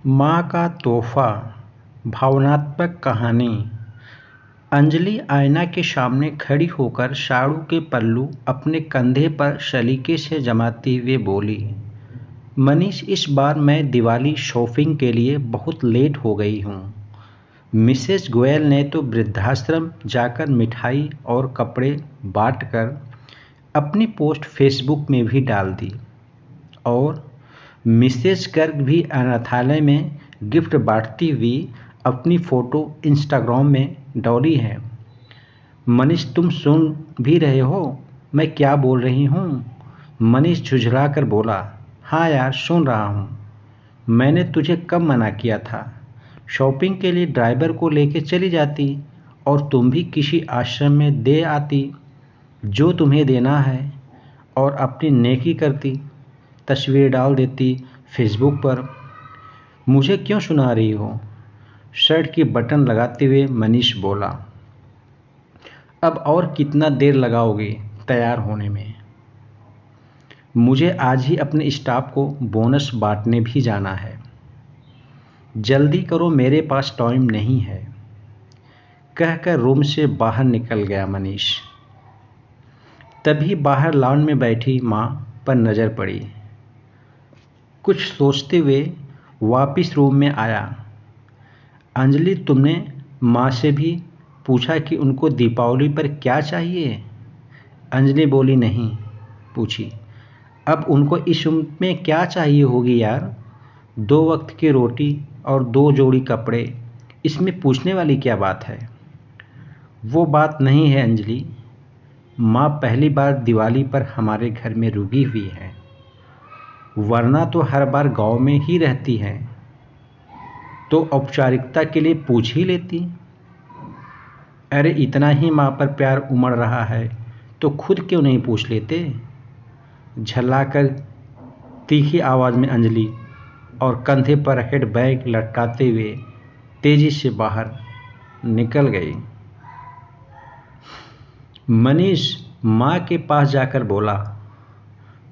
माँ का तोहफा। भावनात्मक कहानी। अंजलि आईना के सामने खड़ी होकर साड़ू के पल्लू अपने कंधे पर सलीके से जमाती हुए बोली, मनीष, इस बार मैं दिवाली शॉपिंग के लिए बहुत लेट हो गई हूँ। मिसेस गोयल ने तो वृद्धाश्रम जाकर मिठाई और कपड़े बांटकर अपनी पोस्ट फेसबुक में भी डाल दी और मिसेस गर्ग भी अनाथालय में गिफ्ट बांटती हुई अपनी फ़ोटो इंस्टाग्राम में डाली है। मनीष, तुम सुन भी रहे हो मैं क्या बोल रही हूँ? मनीष झुझला कर बोला, हाँ यार, सुन रहा हूँ। मैंने तुझे कब मना किया था? शॉपिंग के लिए ड्राइवर को लेके चली जाती और तुम भी किसी आश्रम में दे आती जो तुम्हें देना है और अपनी नेकी करती, तस्वीर डाल देती फेसबुक पर। मुझे क्यों सुना रही हो? शर्ट की बटन लगाते हुए मनीष बोला, अब और कितना देर लगाओगे तैयार होने में? मुझे आज ही अपने स्टाफ को बोनस बांटने भी जाना है। जल्दी करो, मेरे पास टाइम नहीं है, कहकर रूम से बाहर निकल गया मनीष। तभी बाहर लॉन में बैठी माँ पर नज़र पड़ी। कुछ सोचते हुए वापस रूम में आया। अंजलि, तुमने माँ से भी पूछा कि उनको दीपावली पर क्या चाहिए? अंजलि बोली, नहीं पूछी। अब उनको इस उम्र में क्या चाहिए होगी यार? 2 वक्त की रोटी और 2 जोड़ी कपड़े, इसमें पूछने वाली क्या बात है? वो बात नहीं है अंजलि, माँ पहली बार दिवाली पर हमारे घर में रुकी हुई है, वरना तो हर बार गांव में ही रहती हैं, तो औपचारिकता के लिए पूछ ही लेती। अरे इतना ही माँ पर प्यार उमड़ रहा है तो खुद क्यों नहीं पूछ लेते? झल्लाकर तीखी आवाज़ में अंजलि और कंधे पर हेड बैग लटकाते हुए तेजी से बाहर निकल गई। मनीष माँ के पास जाकर बोला,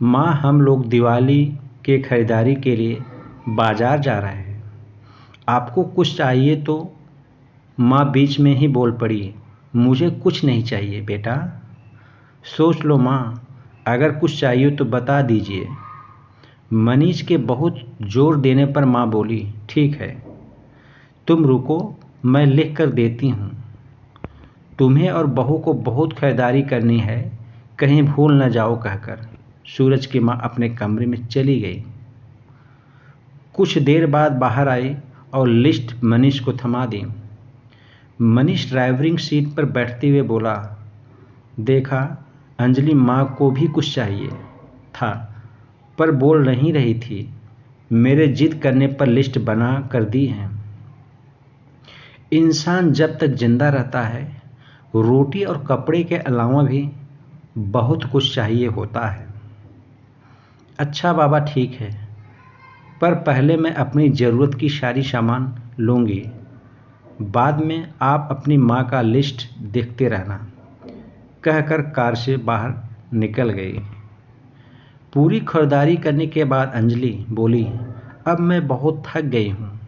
माँ, हम लोग दिवाली के खरीदारी के लिए बाजार जा रहे हैं, आपको कुछ चाहिए तो? माँ बीच में ही बोल पड़ी, मुझे कुछ नहीं चाहिए बेटा। सोच लो माँ, अगर कुछ चाहिए तो बता दीजिए। मनीष के बहुत जोर देने पर माँ बोली, ठीक है, तुम रुको, मैं लिख कर देती हूँ। तुम्हें और बहू को बहुत खरीदारी करनी है, कहीं भूल न जाओ, कहकर सूरज की माँ अपने कमरे में चली गई। कुछ देर बाद बाहर आई और लिस्ट मनीष को थमा दी। मनीष ड्राइवरिंग सीट पर बैठते हुए बोला, देखा, अंजलि माँ को भी कुछ चाहिए था पर बोल नहीं रही थी, मेरे जिद करने पर लिस्ट बना कर दी है। इंसान जब तक जिंदा रहता है रोटी और कपड़े के अलावा भी बहुत कुछ चाहिए होता है। अच्छा बाबा, ठीक है, पर पहले मैं अपनी ज़रूरत की सारी सामान लूँगी, बाद में आप अपनी माँ का लिस्ट देखते रहना, कहकर कार से बाहर निकल गई। पूरी खरीदारी करने के बाद अंजलि बोली, अब मैं बहुत थक गई हूँ,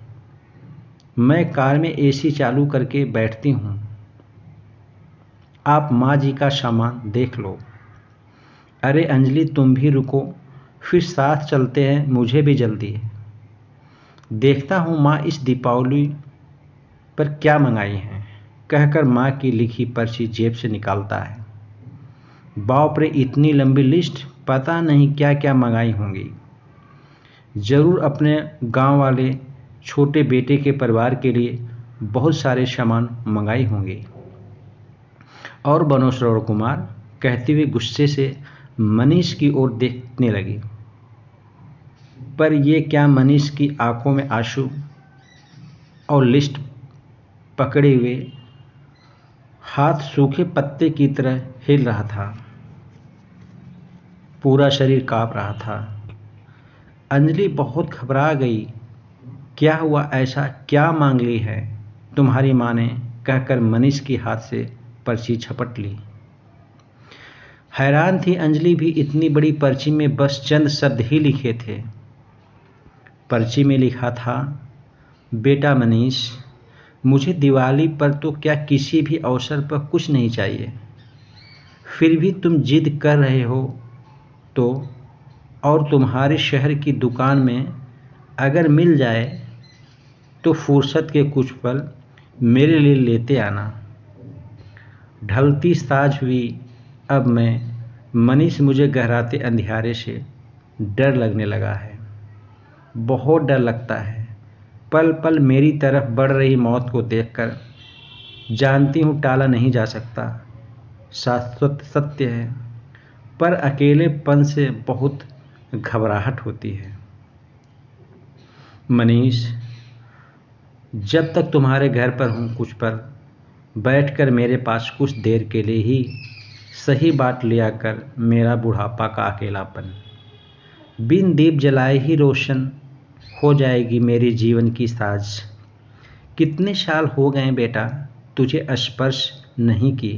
मैं कार में एसी चालू करके बैठती हूँ, आप माँ जी का सामान देख लो। अरे अंजलि, तुम भी रुको, फिर साथ चलते हैं, मुझे भी जल्दी है। देखता हूँ माँ इस दीपावली पर क्या मंगाई हैं, कहकर माँ की लिखी पर्ची जेब से निकालता है। बाप रे, इतनी लंबी लिस्ट, पता नहीं क्या क्या मंगाई होंगी। ज़रूर अपने गांव वाले छोटे बेटे के परिवार के लिए बहुत सारे सामान मंगाई होंगी। और बनो श्रवण कुमार, कहते हुए गुस्से से मनीष की ओर देखने लगी, पर ये क्या? मनीष की आंखों में आंसू और लिस्ट पकड़े हुए हाथ सूखे पत्ते की तरह हिल रहा था, पूरा शरीर कांप रहा था। अंजलि बहुत घबरा गई, क्या हुआ? ऐसा क्या मांग ली है तुम्हारी माँ ने? कहकर मनीष के हाथ से पर्ची झपट ली। हैरान थी अंजलि भी, इतनी बड़ी पर्ची में बस चंद शब्द ही लिखे थे। पर्ची में लिखा था, बेटा मनीष, मुझे दिवाली पर तो क्या किसी भी अवसर पर कुछ नहीं चाहिए, फिर भी तुम जिद कर रहे हो तो। और तुम्हारे शहर की दुकान में अगर मिल जाए तो फुर्सत के कुछ पल मेरे लिए लेते आना। ढलती साँझ हुई। अब मनीष, मुझे गहराते अंधियारे से डर लगने लगा है। बहुत डर लगता है। पल पल मेरी तरफ बढ़ रही मौत को देखकर जानती हूँ टाला नहीं जा सकता, शाश्वत सत्य है। पर अकेलेपन से बहुत घबराहट होती है। मनीष, जब तक तुम्हारे घर पर हूँ कुछ पल बैठकर मेरे पास कुछ देर के लिए ही सही बात लिया कर मेरा बुढ़ापा का अकेलापन। बिन दीप जलाए ही रोशन हो जाएगी मेरे जीवन की साज। कितने साल हो गए बेटा तुझे स्पर्श नहीं की।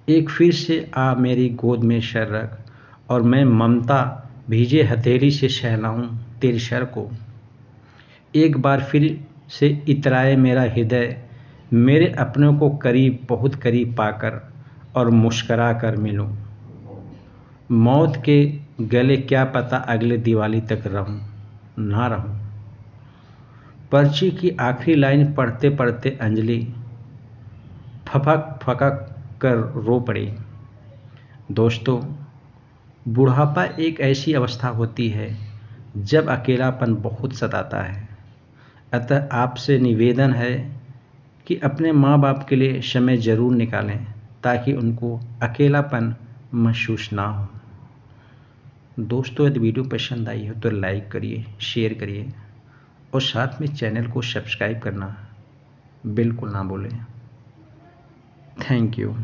एक फिर से आ मेरी गोद में सर रख और मैं ममता भीजे हथेली से सहलाऊं तेरे सर को। एक बार फिर से इतराए मेरा हृदय मेरे अपनों को करीब, बहुत करीब पाकर और मुस्करा कर मिलूं। मौत के गले क्या पता अगले दिवाली तक रहूं ना रहूं। पर्ची की आखिरी लाइन पढ़ते पढ़ते अंजलि फपक फकक कर रो पड़ी। दोस्तों, बुढ़ापा एक ऐसी अवस्था होती है जब अकेलापन बहुत सताता है। अतः आपसे निवेदन है कि अपने माँ बाप के लिए समय ज़रूर निकालें ताकि उनको अकेलापन महसूस ना हो। दोस्तों, यदि वीडियो पसंद आई हो तो लाइक करिए, शेयर करिए और साथ में चैनल को सब्सक्राइब करना बिल्कुल ना भूलें। Thank you.